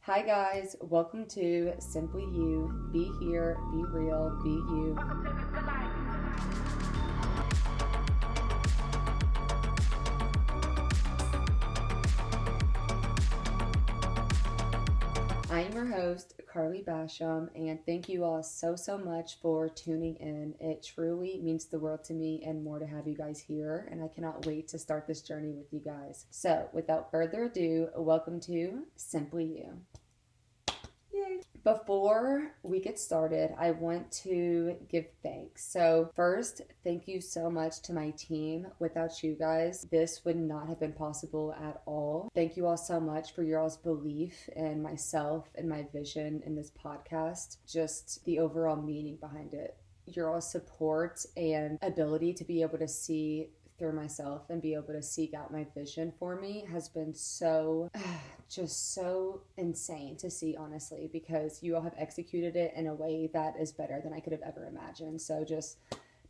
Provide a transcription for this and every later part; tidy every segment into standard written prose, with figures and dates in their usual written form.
Hi guys, welcome to Simply You. Be here, be real, be you. I am your host, Carly Basham, and thank you all so much for tuning in. It truly means the world to me and more to have you guys here, and I cannot wait to start this journey with you guys. So, without further ado, welcome to Simply You. Yay. Before we get started, I want to give thanks. So first, thank you so much to my team. Without you guys, this would not have been possible at all. Thank you all so much for your all's belief in myself and my vision in this podcast, just the overall meaning behind it. Your all's support and ability to be able to see through myself and be able to seek out my vision for me has been just so insane to see, honestly, because you all have executed it in a way that is better than I could have ever imagined. So just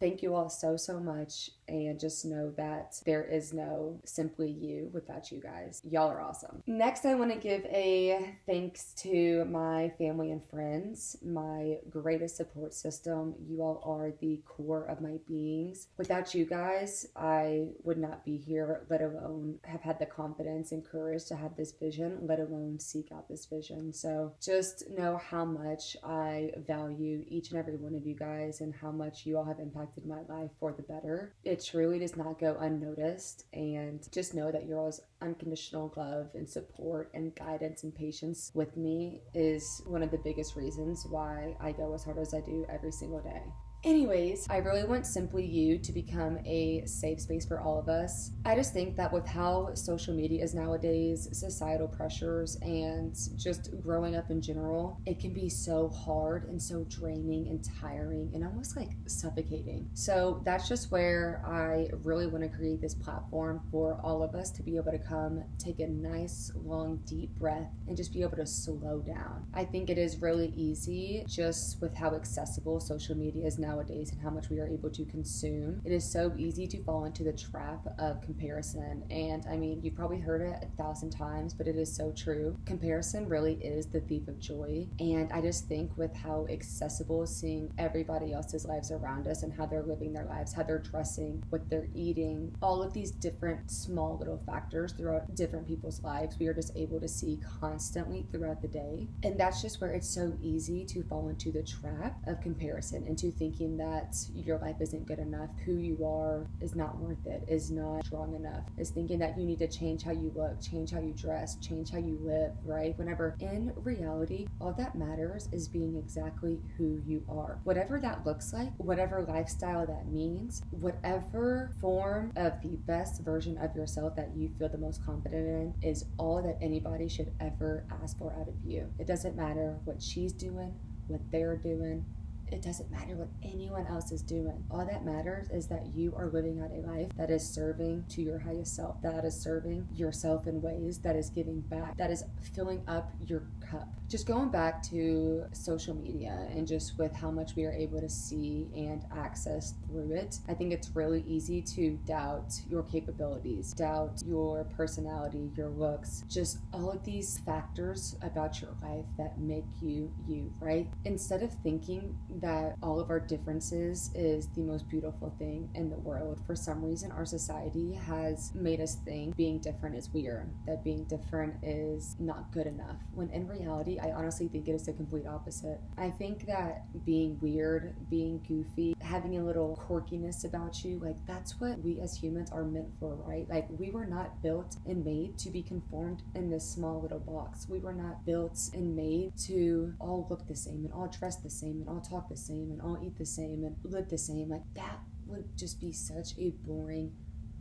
thank you all so much, and just know that there is no Simply You without you guys. Y'all are awesome. Next, I want to give a thanks to my family and friends, my greatest support system. You all are the core of my beings. Without you guys, I would not be here, let alone have had the confidence and courage to have this vision, let alone seek out this vision. So just know how much I value each and every one of you guys and how much you all have impacted my life for the better. It truly does not go unnoticed, and just know that your all's unconditional love and support and guidance and patience with me is one of the biggest reasons why I go as hard as I do every single day. Anyways, I really want Simply You to become a safe space for all of us. I just think that with how social media is nowadays, societal pressures, and just growing up in general, it can be so hard and so draining and tiring and almost like suffocating. So that's just where I really want to create this platform for all of us to be able to come, take a nice, long, deep breath, and just be able to slow down. I think it is really easy just with how accessible social media is nowadays and how much we are able to consume. It is so easy to fall into the trap of comparison. And I mean, you've probably heard it 1,000 times, but it is so true. Comparison really is the thief of joy. And I just think with how accessible seeing everybody else's lives around us and how they're living their lives, how they're dressing, what they're eating, all of these different small little factors throughout different people's lives, we are just able to see constantly throughout the day. And that's just where it's so easy to fall into the trap of comparison and to thinking that your life isn't good enough, who you are is not worth it, is not strong enough, is thinking that you need to change how you look, change how you dress, change how you live, right? Whenever in reality, all that matters is being exactly who you are. Whatever that looks like, whatever lifestyle that means, whatever form of the best version of yourself that you feel the most confident in is all that anybody should ever ask for out of you. It doesn't matter what she's doing, what they're doing. It doesn't matter what anyone else is doing. All that matters is that you are living out a life that is serving to your highest self, that is serving yourself in ways that is giving back, that is filling up your cup. Just going back to social media and just with how much we are able to see and access through it, I think it's really easy to doubt your capabilities, doubt your personality, your looks, just all of these factors about your life that make you you, right? Instead of thinking that all of our differences is the most beautiful thing in the world, for some reason our society has made us think being different is weird, that being different is not good enough, when in reality I honestly think it is the complete opposite. I think that being weird, being goofy, having a little quirkiness about you, like that's what we as humans are meant for, right? Like we were not built and made to be conformed in this small little box. We were not built and made to all look the same and all dress the same and all talk the same and all eat the same and live the same. Like that would just be such a boring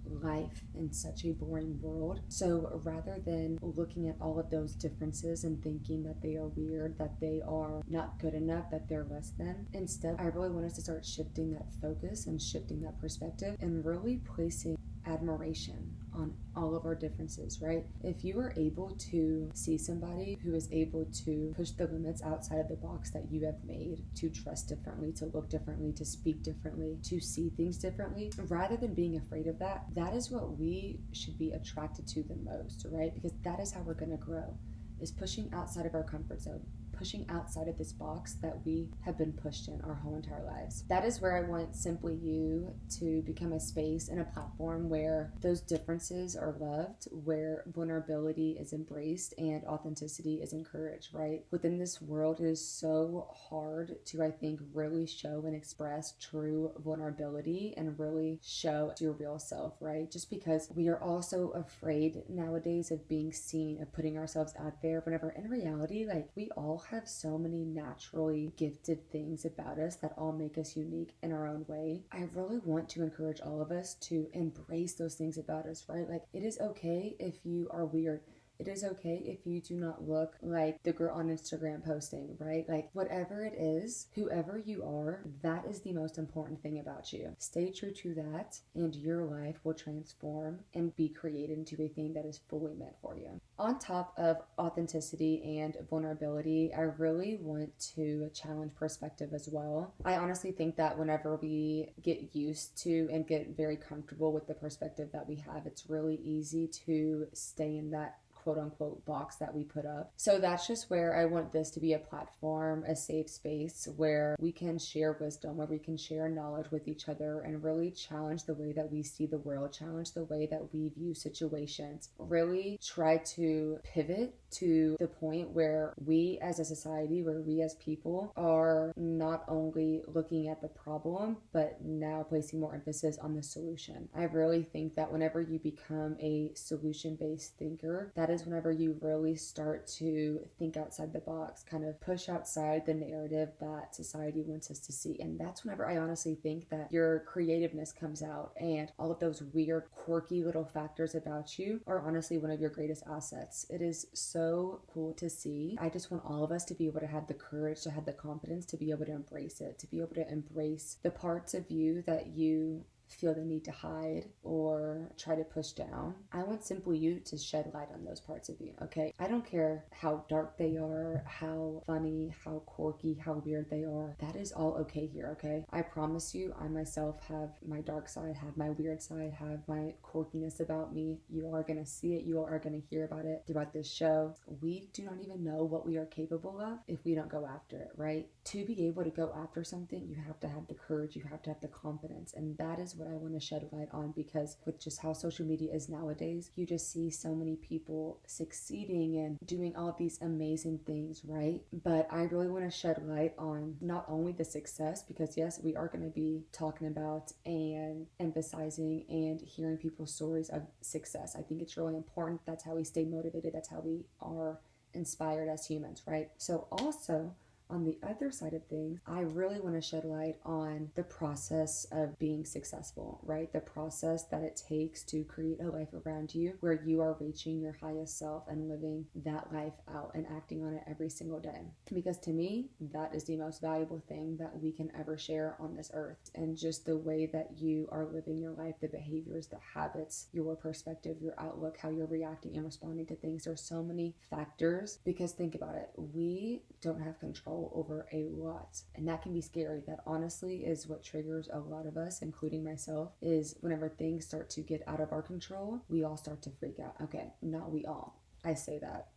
life in such a boring world. So rather than looking at all of those differences and thinking that they are weird, that they are not good enough, that they're less than, instead I really want us to start shifting that focus and shifting that perspective and really placing admiration on all of our differences, right? If you are able to see somebody who is able to push the limits outside of the box that you have made, to dress differently, to look differently, to speak differently, to see things differently, rather than being afraid of that, that is what we should be attracted to the most, right? Because that is how we're going to grow. is pushing outside of our comfort zone, pushing outside of this box that we have been pushed in our whole entire lives. That is where I want Simply You to become a space and a platform where those differences are loved, where vulnerability is embraced and authenticity is encouraged, right? Within this world, it is so hard to, I think, really show and express true vulnerability and really show your real self, right? Just because we are all so afraid nowadays of being seen, of putting ourselves out there, whenever in reality, like, we all have so many naturally gifted things about us that all make us unique in our own way. I really want to encourage all of us to embrace those things about us, right? Like, it is okay if you are weird. It is okay if you do not look like the girl on Instagram posting, right? Like, whatever it is, whoever you are, that is the most important thing about you. Stay true to that, and your life will transform and be created into a thing that is fully meant for you. On top of authenticity and vulnerability, I really want to challenge perspective as well. I honestly think that whenever we get used to and get very comfortable with the perspective that we have, it's really easy to stay in that quote unquote box that we put up. So that's just where I want this to be a platform, a safe space where we can share wisdom, where we can share knowledge with each other and really challenge the way that we see the world, challenge the way that we view situations, really try to pivot to the point where we as a society, where we as people are not only looking at the problem, but now placing more emphasis on the solution. I really think that whenever you become a solution-based thinker, that is whenever you really start to think outside the box, kind of push outside the narrative that society wants us to see. And that's whenever I honestly think that your creativeness comes out, and all of those weird, quirky little factors about you are honestly one of your greatest assets. It is so cool to see. I just want all of us to be able to have the courage, to have the confidence, to be able to embrace it, to be able to embrace the parts of you that you feel the need to hide or try to push down. I want Simply You to shed light on those parts of you, okay? I don't care how dark they are, how funny, how quirky, how weird they are. That is all okay here, okay? I promise you, I myself have my dark side, have my weird side, have my quirkiness about me. You are gonna see it, you are gonna hear about it throughout this show. We do not even know what we are capable of if we don't go after it, right? To be able to go after something, you have to have the courage, you have to have the confidence, and that is what I want to shed light on, because with just how social media is nowadays, you just see so many people succeeding and doing all of these amazing things, right? But I really want to shed light on not only the success, because yes, we are going to be talking about and emphasizing and hearing people's stories of success. I think it's really important. That's how we stay motivated. That's how we are inspired as humans, right? So also, on the other side of things, I really want to shed light on the process of being successful, right? The process that it takes to create a life around you where you are reaching your highest self and living that life out and acting on it every single day. Because to me, that is the most valuable thing that we can ever share on this earth. And just the way that you are living your life, the behaviors, the habits, your perspective, your outlook, how you're reacting and responding to things. There's so many factors, because think about it. We don't have control over a lot, and that can be scary. That honestly is what triggers a lot of us, including myself, is whenever things start to get out of our control, we all start to freak out. Okay, not we all, I say that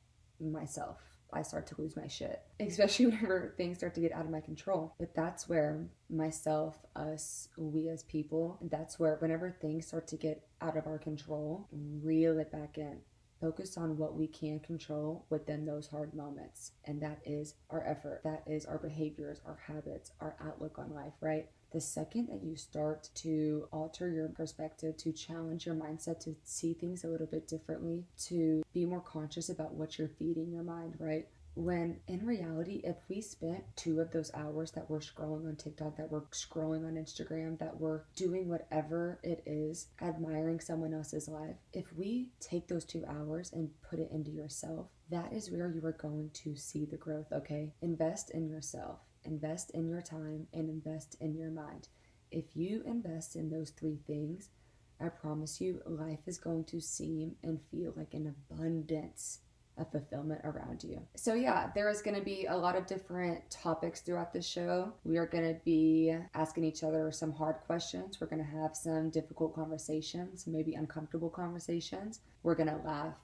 myself, I start to lose my shit, especially whenever things start to get out of my control. But that's where myself, us, we as people, that's where whenever things start to get out of our control, reel it back in. Focus on what we can control within those hard moments. And that is our effort. That is our behaviors, our habits, our outlook on life, right? The second that you start to alter your perspective, to challenge your mindset, to see things a little bit differently, to be more conscious about what you're feeding your mind, right? When in reality, if we spent 2 of those hours that we're scrolling on TikTok, that we're scrolling on Instagram, that we're doing whatever it is, admiring someone else's life, if we take those 2 hours and put it into yourself, that is where you are going to see the growth, okay? Invest in yourself, invest in your time, and invest in your mind. If you invest in those 3 things, I promise you, life is going to seem and feel like an abundance of fulfillment around you. So yeah, there is going to be a lot of different topics throughout the show. We are going to be asking each other some hard questions. We're going to have some difficult conversations, maybe uncomfortable conversations. We're going to laugh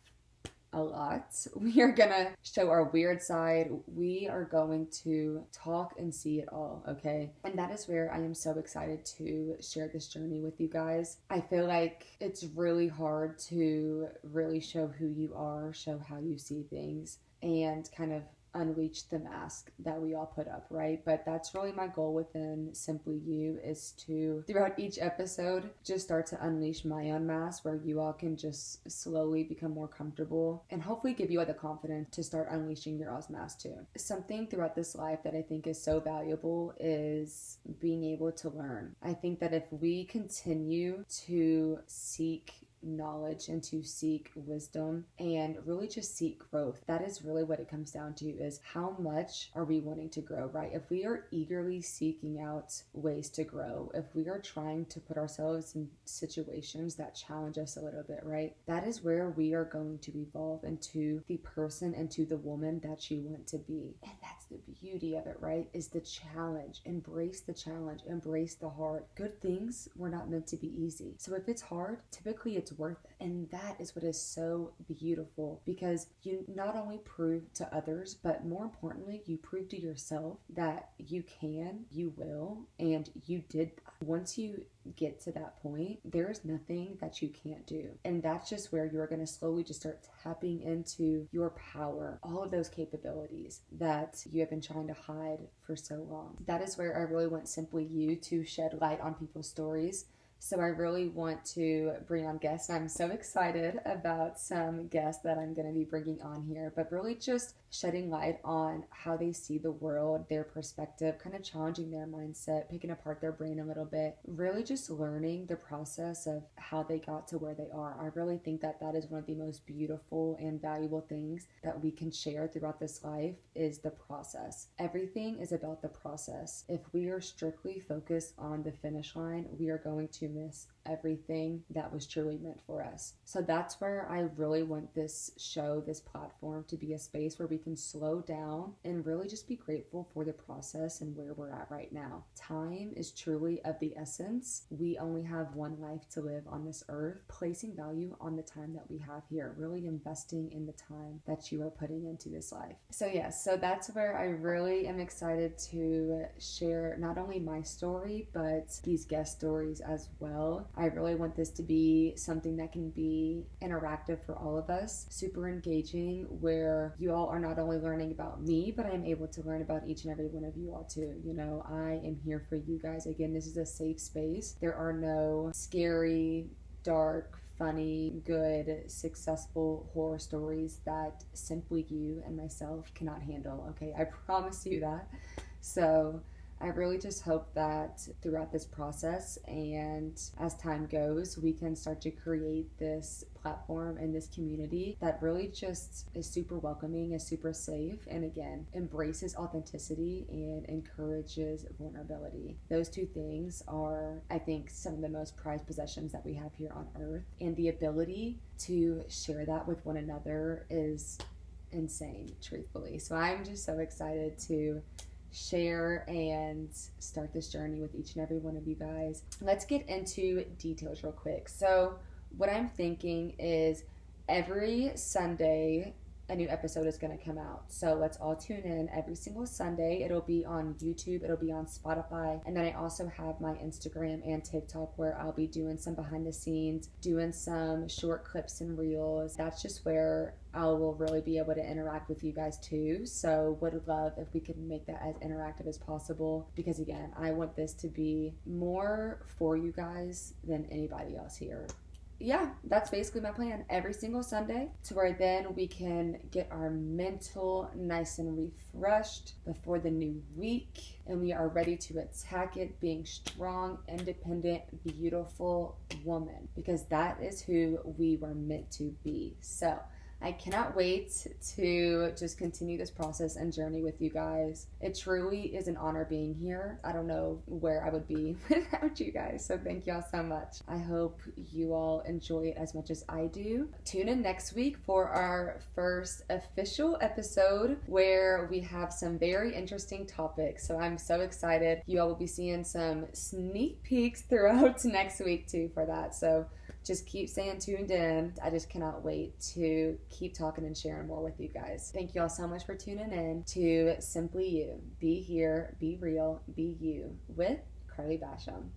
a lot. We are gonna show our weird side. We are going to talk and see it all, okay? And that is where I am so excited to share this journey with you guys. I feel like it's really hard to really show who you are, show how you see things, and kind of unleash the mask that we all put up, right? But that's really my goal within Simply You, is to, throughout each episode, just start to unleash my own mask, where you all can just slowly become more comfortable and hopefully give you all the confidence to start unleashing your all's mask too. Something throughout this life that I think is so valuable is being able to learn. I think that if we continue to seek knowledge and to seek wisdom and really just seek growth, that is really what it comes down to, is how much are we wanting to grow, right? If we are eagerly seeking out ways to grow, if we are trying to put ourselves in situations that challenge us a little bit, right, that is where we are going to evolve into the person and to the woman that you want to be. And that's the beauty of it, right, is the challenge. Embrace the challenge, embrace the hard. Good things were not meant to be easy, so if it's hard, typically it's worth it. And that is what is so beautiful, because you not only prove to others, but more importantly, you prove to yourself that you can, you will, and you did that. Once you get to that point, there is nothing that you can't do. And that's just where you're going to slowly just start tapping into your power, all of those capabilities that you have been trying to hide for so long. That is where I really want Simply You to shed light on people's stories. So I really want to bring on guests, and I'm so excited about some guests that I'm going to be bringing on here, but really just shedding light on how they see the world, their perspective, kind of challenging their mindset, picking apart their brain a little bit, really just learning the process of how they got to where they are. I really think that that is one of the most beautiful and valuable things that we can share throughout this life, is the process. Everything is about the process. If we are strictly focused on the finish line, we are going to miss everything that was truly meant for us. So that's where I really want this show, this platform, to be a space where we can slow down and really just be grateful for the process and where we're at right now. Time is truly of the essence. We only have one life to live on this earth. Placing value on the time that we have here, really investing in the time that you are putting into this life. So yes, so that's where I really am excited to share not only my story, but these guest stories as well. I really want this to be something that can be interactive for all of us, super engaging, where you all are not only learning about me, but I'm able to learn about each and every one of you all too. You know, I am here for you guys. Again, this is a safe space. There are no scary, dark, funny, good, successful horror stories that Simply You and myself cannot handle. Okay, I promise you that. So I really just hope that throughout this process and as time goes, we can start to create this platform and this community that really just is super welcoming, is super safe, and again, embraces authenticity and encourages vulnerability. Those two things are, I think, some of the most prized possessions that we have here on earth. And the ability to share that with one another is insane, truthfully. So I'm just so excited to share and start this journey with each and every one of you guys. Let's get into details real quick. So what I'm thinking is every Sunday a new episode is going to come out. So let's all tune in every single Sunday. It'll be on YouTube, it'll be on Spotify, and then I also have my Instagram and TikTok where I'll be doing some behind the scenes, doing some short clips and reels. That's just where I will really be able to interact with you guys too. So would love if we could make that as interactive as possible, because again, I want this to be more for you guys than anybody else here. Yeah, that's basically my plan. Every single Sunday, to where then we can get our mental nice and refreshed before the new week, and we are ready to attack it being strong, independent, beautiful woman, because that is who we were meant to be. So I cannot wait to just continue this process and journey with you guys. It truly is an honor being here. I don't know where I would be without you guys, so thank y'all so much. I hope you all enjoy it as much as I do. Tune in next week for our first official episode where we have some very interesting topics, so I'm so excited. You all will be seeing some sneak peeks throughout next week too for that, so just keep staying tuned in. I just cannot wait to keep talking and sharing more with you guys. Thank you all so much for tuning in to Simply You. Be here, be real, be you with Carly Basham.